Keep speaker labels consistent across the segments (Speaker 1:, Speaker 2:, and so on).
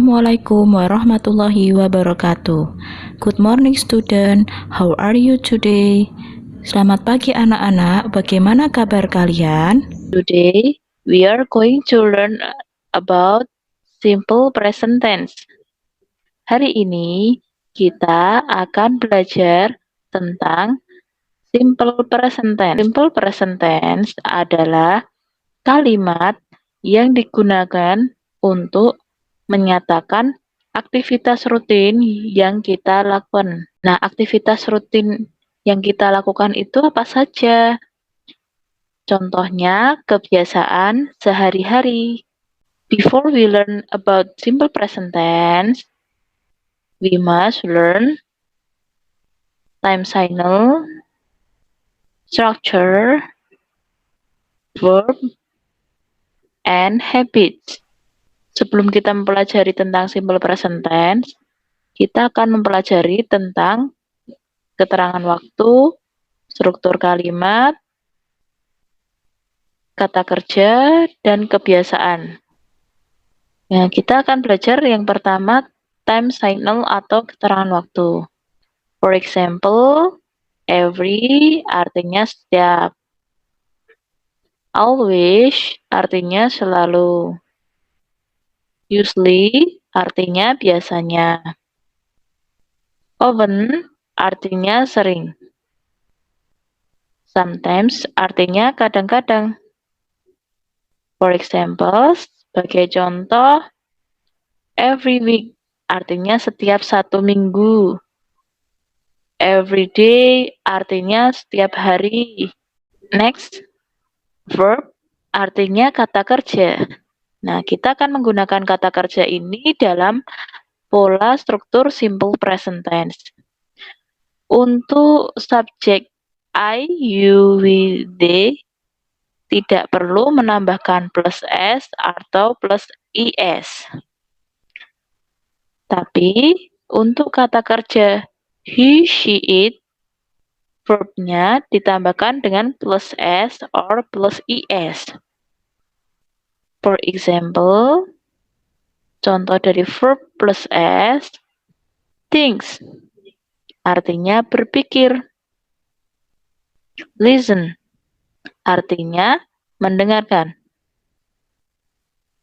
Speaker 1: Assalamualaikum warahmatullahi wabarakatuh. Good morning student, how are you today? Selamat pagi anak-anak, bagaimana kabar kalian?
Speaker 2: Today, we are going to learn about simple present tense. Hari ini, kita akan belajar tentang simple present tense. Simple present tense adalah kalimat yang digunakan untuk menyatakan aktivitas rutin yang kita lakukan. Nah, aktivitas rutin yang kita lakukan itu apa saja? Contohnya, kebiasaan sehari-hari. Before we learn about simple present tense, we must learn time signal, structure, verb, and habits. Sebelum kita mempelajari tentang simple present tense, kita akan mempelajari tentang keterangan waktu, struktur kalimat, kata kerja, dan kebiasaan. Nah, kita akan belajar yang pertama, time signal atau keterangan waktu. For example, every artinya setiap. Always artinya selalu. Usually artinya biasanya. Often artinya sering. Sometimes artinya kadang-kadang. For example, sebagai contoh, every week artinya setiap 1 minggu. Every day artinya setiap hari. Next, verb artinya kata kerja. Nah, kita akan menggunakan kata kerja ini dalam pola struktur simple present tense. Untuk subjek I, you, we, they tidak perlu menambahkan plus s atau plus is. Tapi untuk kata kerja he, she, it, verbnya ditambahkan dengan plus s or plus is. For example, contoh dari verb plus s, thinks, artinya berpikir. Listen, artinya mendengarkan.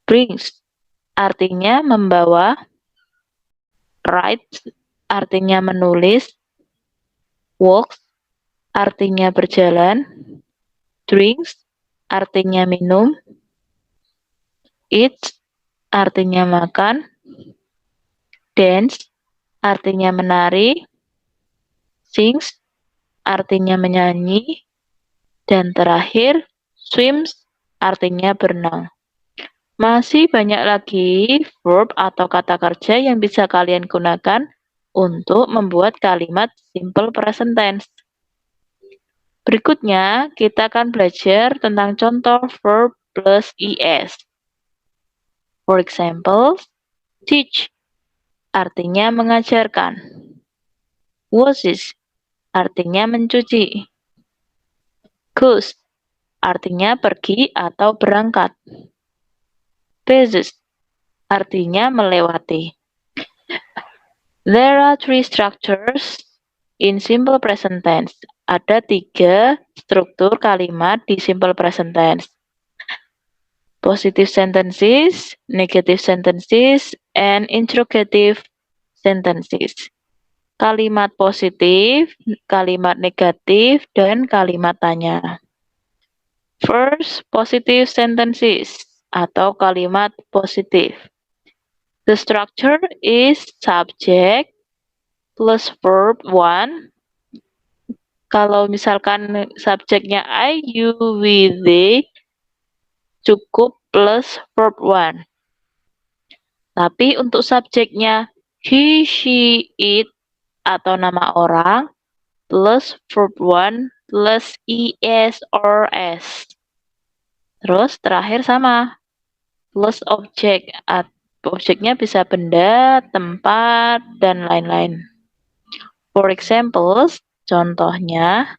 Speaker 2: Brings, artinya membawa. Write, artinya menulis. Walks, artinya berjalan. Drinks, artinya minum. Eats, artinya makan. Dance, artinya menari. Sings, artinya menyanyi. Dan terakhir, swims, artinya berenang. Masih banyak lagi verb atau kata kerja yang bisa kalian gunakan untuk membuat kalimat simple present tense. Berikutnya, kita akan belajar tentang contoh verb plus is. For example, teach, artinya mengajarkan. Washes, artinya mencuci. Goes, artinya pergi atau berangkat. Passes, artinya melewati. There are 3 structures in simple present tense. Ada 3 struktur kalimat di simple present tense. Positive sentences, negative sentences, and interrogative sentences. Kalimat positif, kalimat negatif, dan kalimat tanya. First, positive sentences atau kalimat positif. The structure is subject plus verb 1. Kalau misalkan subjeknya I, you, we, they, cukup plus verb 1. Tapi untuk subjeknya he, she, it, atau nama orang, plus verb 1 plus is or s. Terus terakhir sama, plus objek. Objeknya bisa benda, tempat, dan lain-lain. For example, contohnya,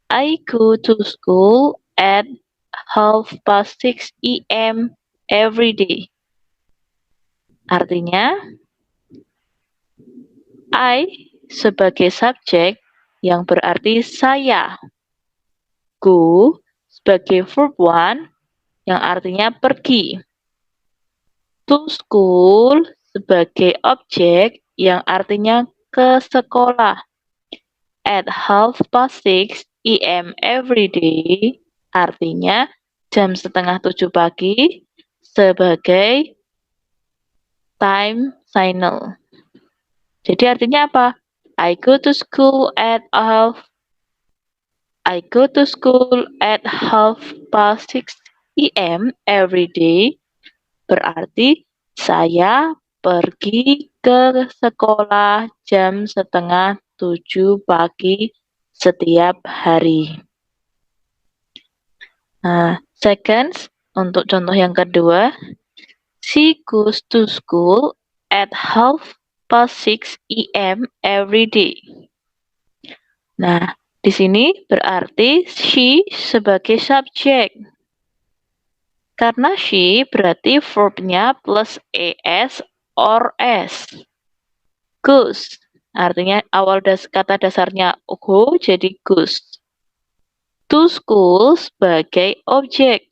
Speaker 2: I go to school at 6:30 a.m. every day. Artinya, I sebagai subjek yang berarti saya. Go sebagai verb one yang artinya pergi. To school sebagai objek yang artinya ke sekolah. At 6:30 AM every day artinya jam 6:30 pagi sebagai time signal. Jadi artinya apa? I go to school at 6:30 AM every day berarti saya pergi ke sekolah jam 6:30 pagi setiap hari. Nah, seconds untuk contoh yang kedua. She goes to school at 6:30 AM every day. Nah, di sini berarti she sebagai subjek. Karena she berarti verbnya plus es or s. Goes artinya awal kata dasarnya go jadi goes. To school sebagai objek.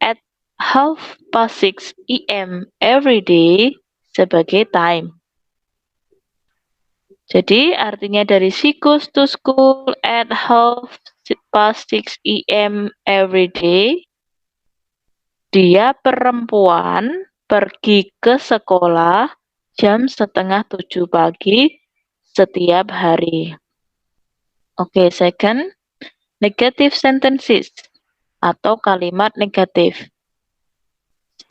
Speaker 2: At 6:30 AM every day sebagai time. Jadi artinya dari she goes to school at 6:30 AM every day. Dia perempuan pergi ke sekolah jam 6:30 pagi setiap hari. Oke, second, negative sentences atau kalimat negatif.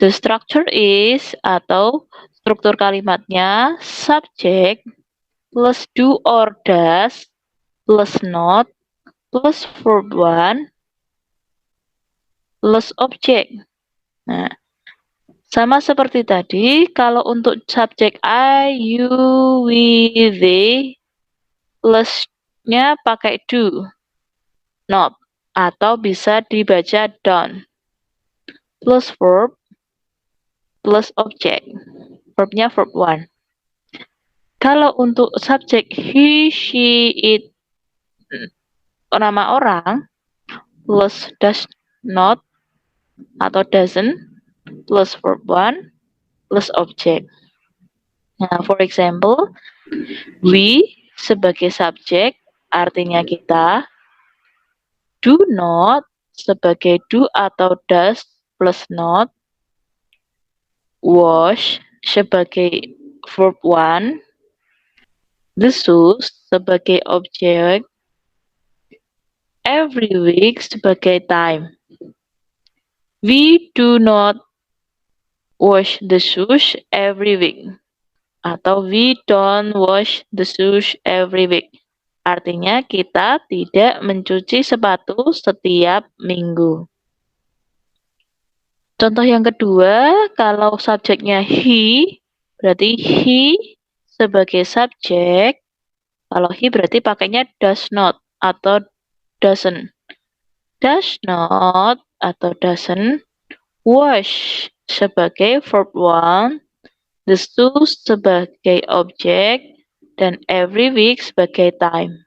Speaker 2: The structure is atau struktur kalimatnya subject plus do or does plus not plus verb one plus object. Nah, sama seperti tadi, kalau untuk subjek I, you, we, they, plusnya pakai do, not, atau bisa dibaca done. Plus verb, plus object. Verbnya verb one. Kalau untuk subjek he, she, it, nama orang, plus does not, atau doesn't, plus verb one, plus object. Nah, for example, we sebagai subjek artinya kita, do not sebagai do atau does plus not, wash sebagai verb one, the shoes sebagai objek, every week sebagai time. We do not wash the shoes every week. Atau we don't wash the shoes every week. Artinya kita tidak mencuci sepatu setiap minggu. Contoh yang kedua, kalau subjeknya he, berarti he sebagai subjek. Kalau he berarti pakainya does not atau doesn't. Does not atau doesn't wash sebagai verb one, the shoes sebagai objek, dan every week sebagai time.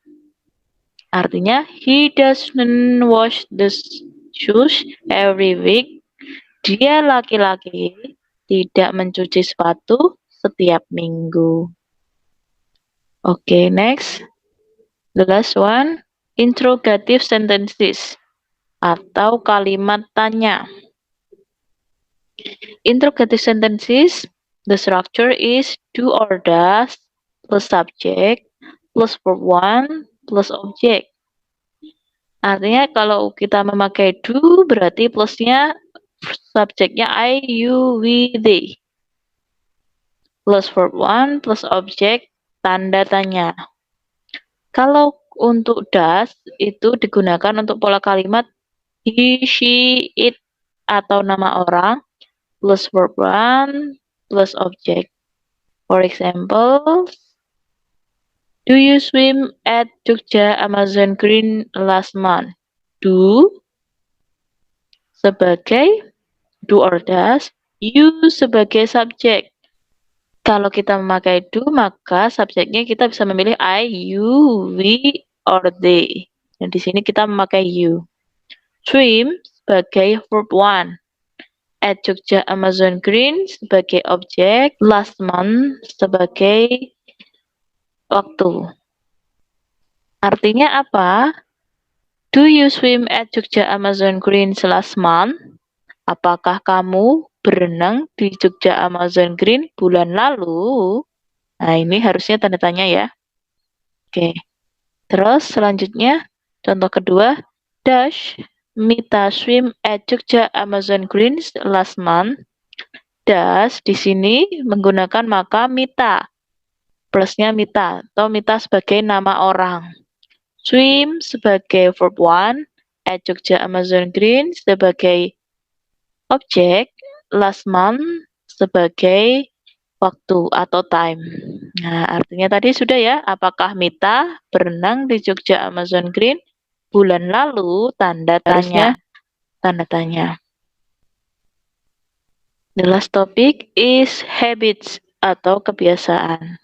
Speaker 2: Artinya, he doesn't wash the shoes every week. Dia laki-laki tidak mencuci sepatu setiap minggu. Oke, next. The last one, interrogative sentences atau kalimat tanya. Interrogative sentences, the structure is do or does plus subject plus verb one plus object. Artinya kalau kita memakai do berarti plusnya subjeknya I, you, we, they. Plus verb one plus object tanda tanya. Kalau untuk does itu digunakan untuk pola kalimat he, she, it atau nama orang plus verb one plus object. For example, do you swim at Jogja Amazon Green last month? Do sebagai do or does, you sebagai subjek. Kalau kita memakai do, maka subjeknya kita bisa memilih I, you, we, or they. Dan di sini kita memakai you. Swim sebagai verb 1. At Jogja Amazon Green sebagai objek. Last month sebagai waktu. Artinya apa? Do you swim at Jogja Amazon Green last month? Apakah kamu berenang di Jogja Amazon Green bulan lalu? Nah, ini harusnya tanda tanya ya. Oke. Terus selanjutnya, contoh kedua, Does Mita swim at Jogja Amazon Green last month? Does di sini menggunakan maka Mita. Plusnya Mita atau Mita sebagai nama orang. Swim sebagai verb 1, at Jogja Amazon Green sebagai objek, last month sebagai waktu atau time. Nah, artinya tadi sudah ya, apakah Mita berenang di Jogja Amazon Green bulan lalu? Tanda tanya. Tanda tanya. The last topic is habits atau kebiasaan.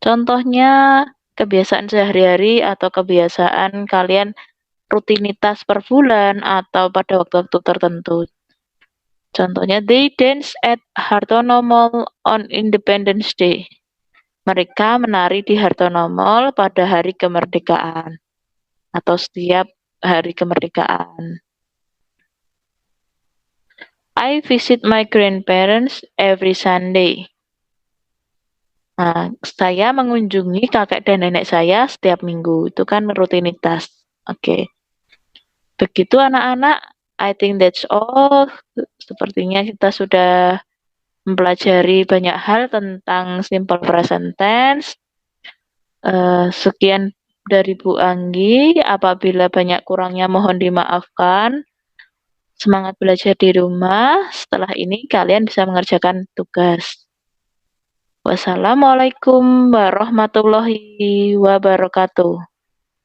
Speaker 2: Contohnya kebiasaan sehari-hari atau kebiasaan kalian rutinitas per bulan atau pada waktu-waktu tertentu. Contohnya, they dance at Hartono Mall on Independence Day. Mereka menari di Hartono Mall pada hari kemerdekaan atau setiap hari kemerdekaan. I visit my grandparents every Sunday. Nah, saya mengunjungi kakek dan nenek saya setiap minggu. Itu kan rutinitas. Oke. Begitu anak-anak, I think that's all. Sepertinya kita sudah mempelajari banyak hal tentang simple present tense. Sekian dari Bu Anggi. Apabila banyak kurangnya mohon dimaafkan. Semangat belajar di rumah. Setelah ini kalian bisa mengerjakan tugas. Wassalamualaikum warahmatullahi wabarakatuh.